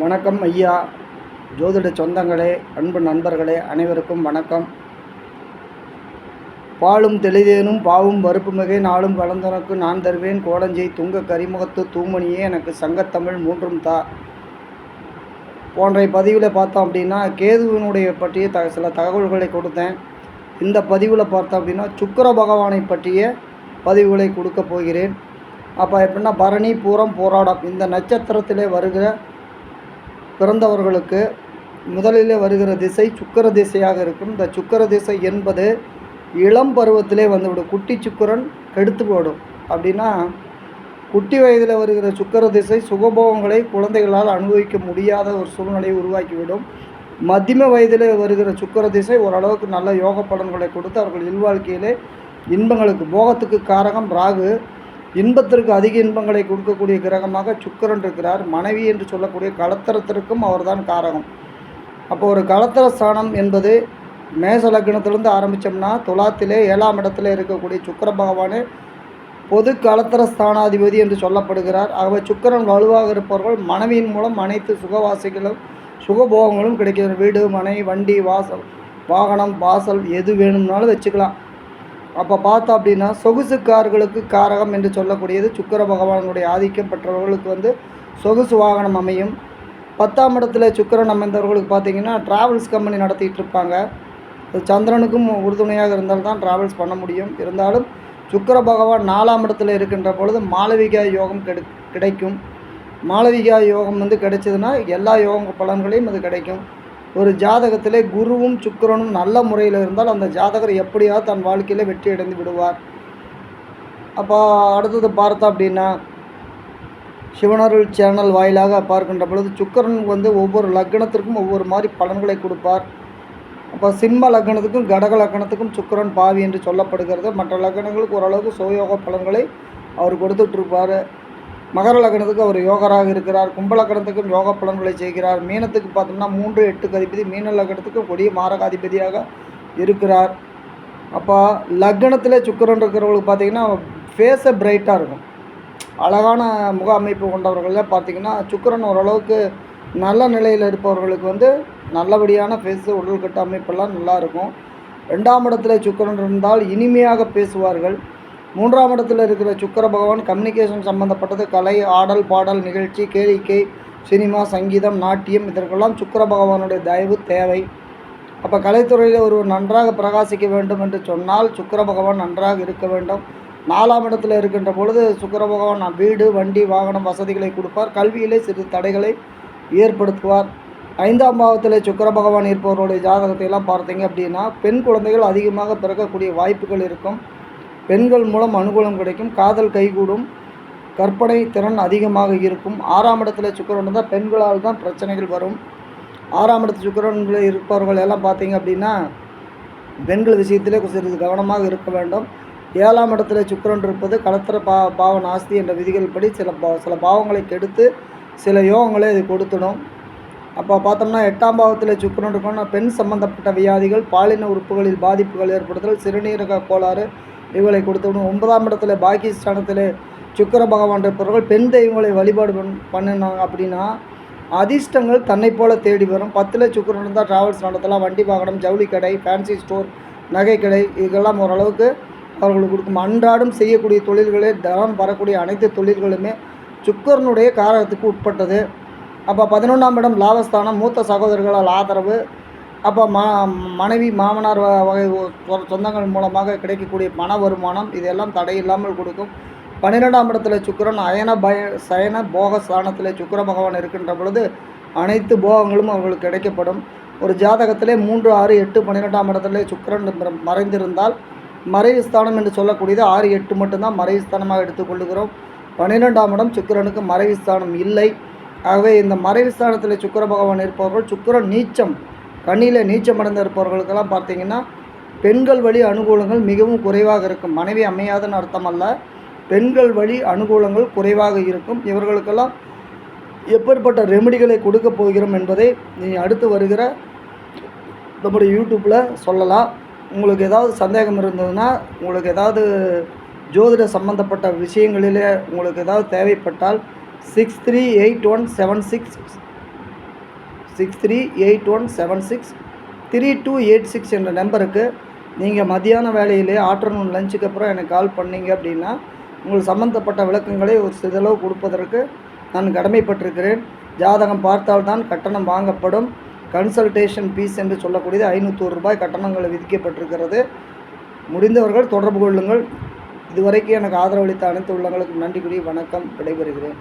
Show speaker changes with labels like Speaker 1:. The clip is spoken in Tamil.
Speaker 1: வணக்கம் ஐயா. ஜோதிட சொந்தங்களே, அன்பு நண்பர்களே, அனைவருக்கும் வணக்கம். பாலும் தெளிதேனும் பாவும் வறுப்பு மிகை நாளும் கலந்தனக்கு நான் தருவேன் கோடஞ்செய் துங்க கரிமுகத்து தூமணியே எனக்கு சங்கத்தமிழ் மூன்றும் தா போன்ற பதிவில் பார்த்தோம் அப்படின்னா கேதுவினுடைய பற்றிய சில தகவல்களை கொடுத்தேன். இந்த பதிவில் பார்த்தோம் அப்படின்னா சுக்கிர பகவானை பற்றிய பதிவுகளை கொடுக்க போகிறேன். அப்போ எப்படின்னா பரணி பூரம் போராடம் இந்த நட்சத்திரத்திலே வருகிற பிறந்தவர்களுக்கு முதலிலே வருகிற திசை சுக்கிர திசையாக இருக்கும். இந்த சுக்கிர திசை என்பது இளம் பருவத்திலே வந்துவிடும். குட்டி சுக்கிரன் கெடுத்து போடும். அப்படின்னா குட்டி வயதில் வருகிற சுக்கிர திசை சுகபோகங்களை குழந்தைகளால் அனுபவிக்க முடியாத ஒரு சூழ்நிலையை உருவாக்கிவிடும். மத்தியம வயதில் வருகிற சுக்கிர திசை ஓரளவுக்கு நல்ல யோக பலன்களை கொடுத்து அவர்கள் இல்வாழ்க்கையிலே இன்பங்களுக்கு போகத்துக்கு காரகம் ராகு, இன்பத்திற்கு அதிக இன்பங்களை கொடுக்கக்கூடிய கிரகமாக சுக்கிரன் இருக்கிறார். மனைவி என்று சொல்லக்கூடிய களத்திரத்திற்கும் அவர்தான் காரகம். அப்போ ஒரு களத்திர ஸ்தானம் என்பது மேச லக்னத்திலிருந்து ஆரம்பித்தோம்னா துலாத்திலே 7ஆம் இடத்துல இருக்கக்கூடிய சுக்கிர பகவானே பொது களத்திர ஸ்தானாதிபதி என்று சொல்லப்படுகிறார். ஆகவே சுக்கிரன் வலுவாக இருப்பவர்கள் மனைவியின் மூலம் அனைத்து சுகவாசிகளும் சுகபோகங்களும் கிடைக்கிற வீடு, மனை, வண்டி, வாசல், வாகனம், வாசல் எது வேணும்னாலும் வச்சுக்கலாம். அப்போ பார்த்தோம் அப்படின்னா சொகுசுக்காரர்களுக்கு காரகம் என்று சொல்லக்கூடியது சுக்கிர பகவானுடைய ஆதிக்கம் பெற்றவர்களுக்கு சொகுசு வாகனம் அமையும். 10ஆம் இடத்துல சுக்கிரன் அமைந்தவர்களுக்கு பார்த்திங்கன்னா ட்ராவல்ஸ் கம்பெனி நடத்திட்டு இருப்பாங்க. சந்திரனுக்கும் உறுதுணையாக இருந்தால் தான் ட்ராவல்ஸ் பண்ண முடியும். இருந்தாலும் சுக்கிர பகவான் 4ஆம் இடத்துல இருக்கின்ற பொழுது மாளவிகா யோகம் கிடைக்கும். மாளவிகா யோகம் கிடைச்சதுன்னா எல்லா யோக பலன்களையும் அது கிடைக்கும். ஒரு ஜாதகத்திலே குருவும் சுக்கிரனும் நல்ல முறையில் இருந்தால் அந்த ஜாதகர் எப்படியாவது தன் வாழ்க்கையில் வெற்றி அடைந்து விடுவார். அப்போ அடுத்தது பார்த்தோம் அப்படின்னா சிவனருள் சேனல் வாயிலாக பார்க்கின்ற பொழுது சுக்கிரன் ஒவ்வொரு லக்னத்திற்கும் ஒவ்வொரு மாதிரி பலன்களை கொடுப்பார். அப்போ சிம்ம லக்னத்துக்கும் கடக லக்னத்துக்கும் சுக்கிரன் பாவி என்று சொல்லப்படுகிறது. மற்ற லக்னங்களுக்கு ஓரளவுக்கு சுயோக பலன்களை அவர் கொடுத்துட்ருப்பார். மகர லக்னத்துக்கு அவர் யோகராக இருக்கிறார். கும்ப லக்னத்துக்கும் யோக பலன்களை செய்கிறார். மீனத்துக்கு பார்த்தோம்னா 3, 8 அதிபதி, மீன லக்னத்துக்கும் கொடிய மாரகாதிபதியாக இருக்கிறார். அப்போ லக்னத்தில் சுக்கிரன் இருக்கிறவங்களுக்கு பார்த்திங்கன்னா ஃபேஸை பிரைட்டாக இருக்கும். அழகான முக அமைப்பு கொண்டவர்களில் பார்த்திங்கன்னா சுக்கிரன் ஓரளவுக்கு நல்ல நிலையில் இருப்பவர்களுக்கு நல்லபடியான ஃபேஸு உடல் கட்ட அமைப்பெல்லாம் நல்லாயிருக்கும். 2ஆம் இடத்துல சுக்கிரன் இருந்தால் இனிமையாக பேசுவார்கள். 3ஆம் இடத்தில் இருக்கிற சுக்கிர பகவான் கம்யூனிகேஷன் சம்மந்தப்பட்டது கலை, ஆடல், பாடல் நிகழ்ச்சி, கேளிக்கை, சினிமா, சங்கீதம், நாட்டியம் இதற்கெல்லாம் சுக்கிர பகவானுடைய தயவு தேவை. அப்போ கலைத்துறையில் ஒருவர் நன்றாக பிரகாசிக்க வேண்டும் என்று சொன்னால் சுக்கிர பகவான் நன்றாக இருக்க வேண்டும். 4ஆம் இடத்தில் இருக்கின்ற பொழுது சுக்கிர பகவான் வீடு, வண்டி, வாகனம் வசதிகளை கொடுப்பார். கல்வியிலே சிறு தடைகளை ஏற்படுத்துவார். 5ஆம் பாவத்தில் சுக்கிர பகவான் இருப்பவருடைய ஜாதகத்தை எல்லாம் பார்த்தீங்க அப்படின்னா பெண் குழந்தைகள் அதிகமாக பிறக்கக்கூடிய வாய்ப்புகள் இருக்கும். பெண்கள் மூலம் அனுகூலம் கிடைக்கும். காதல் கைகூடும். கற்பனை திறன் அதிகமாக இருக்கும். 6ஆம் இடத்துல சுக்கிரன் இருந்தால் பெண்களால் தான் பிரச்சனைகள் வரும். 6ஆம் இடத்து சுக்கிரன்களில் இருப்பவர்கள் எல்லாம் பார்த்தீங்க அப்படின்னா பெண்கள் விஷயத்திலே சிறிது கவனமாக இருக்க வேண்டும். 7ஆம் இடத்துல சுக்கிரன் இருப்பது களத்திர பாவ நாஸ்தி என்ற விதிகள் படி சில பாவங்களை கெடுத்து சில யோகங்களை அது கொடுத்துடும். அப்போ பார்த்தோம்னா 8ஆம் பாவத்தில் சுக்கிரன் இருக்கணும்னா பெண் சம்பந்தப்பட்ட வியாதிகள், பாலின உறுப்புகளில் பாதிப்புகள் ஏற்படுத்தல், சிறுநீரக கோளாறு இவங்களை கொடுத்துவிடும். 9ஆம் இடத்துல பாகிஸ்தானத்தில் சுக்கிர பகவான் இருப்பவர்கள் பெண் தெய்வங்களை வழிபாடு பண்ணினாங்க அப்படின்னா அதிர்ஷ்டங்கள் தன்னை போல தேடி வரும். 10ல் சுக்கிரன் இருந்தால் ட்ராவல்ஸ் நடத்தலாம். வண்டி வாகனம், ஜவுளி கடை, ஃபேன்சி ஸ்டோர், நகை கடை இதெல்லாம் ஓரளவுக்கு அவர்களுக்கு கொடுக்கும். அன்றாடம் செய்யக்கூடிய தொழில்களே தனம் வரக்கூடிய அனைத்து தொழில்களுமே சுக்கிரனுடைய காரகத்துக்கு உட்பட்டது. அப்போ 11ஆம் இடம் லாபஸ்தானம், மூத்த சகோதரர்களால் ஆதரவு, அப்போ மனைவி மாமனார் வகை சொந்தங்கள் மூலமாக கிடைக்கக்கூடிய பண வருமானம் இதெல்லாம் தடையில்லாமல் கொடுக்கும். 12ஆம் இடத்துல சுக்கிரன் சயன போக ஸ்தானத்தில் சுக்கிர பகவான் இருக்கின்ற பொழுது அனைத்து போகங்களும் அவர்களுக்கு கிடைக்கப்படும். ஒரு ஜாதகத்திலே 3, 6, 8, 12ஆம் இடத்துல சுக்கிரன் மறைந்திருந்தால் மறைவு ஸ்தானம் என்று சொல்லக்கூடியது 6, 8 மட்டும்தான் மறைவு ஸ்தானமாக எடுத்துக்கொள்ளுகிறோம். 12ஆம் இடம் சுக்கிரனுக்கு மறைவு ஸ்தானம் இல்லை. ஆகவே இந்த மறைவு ஸ்தானத்தில் சுக்கிர பகவான் இருப்பவர்கள் சுக்கிரன் நீச்சம் கண்ணியில் நீச்சமடைந்து இருப்பவர்களுக்கெல்லாம் பார்த்திங்கன்னா பெண்கள் வழி அனுகூலங்கள் மிகவும் குறைவாக இருக்கும். மனைவி அமையாதுன்னு அர்த்தம் அல்ல, பெண்கள் வழி அனுகூலங்கள் குறைவாக இருக்கும். இவர்களுக்கெல்லாம் எப்பேற்பட்ட ரெமெடிகளை கொடுக்க போகிறோம் என்பதை நீ அடுத்து வருகிற நம்முடைய யூடியூப்பில் சொல்லலாம். உங்களுக்கு ஏதாவது சந்தேகம் இருந்ததுன்னா, உங்களுக்கு ஏதாவது ஜோதிட சம்பந்தப்பட்ட விஷயங்களிலே உங்களுக்கு ஏதாவது தேவைப்பட்டால் 638176 6381763286 என்ற நம்பருக்கு நீங்கள் மதியான வேலையிலே ஆஃப்டர்நூன் லஞ்சுக்கு அப்புறம் எனக்கு கால் பண்ணீங்க அப்படின்னா உங்களுக்கு சம்மந்தப்பட்ட விளக்கங்களை ஒரு சிறிதளவு கொடுப்பதற்கு நான் கடமைப்பட்டிருக்கிறேன். ஜாதகம் பார்த்தால்தான் கட்டணம் வாங்கப்படும். கன்சல்டேஷன் ஃபீஸ் என்று சொல்லக்கூடியது ரூபாய் 500 கட்டணங்கள் விதிக்கப்பட்டிருக்கிறது. முடிந்தவர்கள் தொடர்பு கொள்ளுங்கள். இதுவரைக்கும் எனக்கு ஆதரவளித்த அனைத்து உள்ளங்களுக்கும் நன்றி கூறி வணக்கம். விடைபெறுகிறேன்.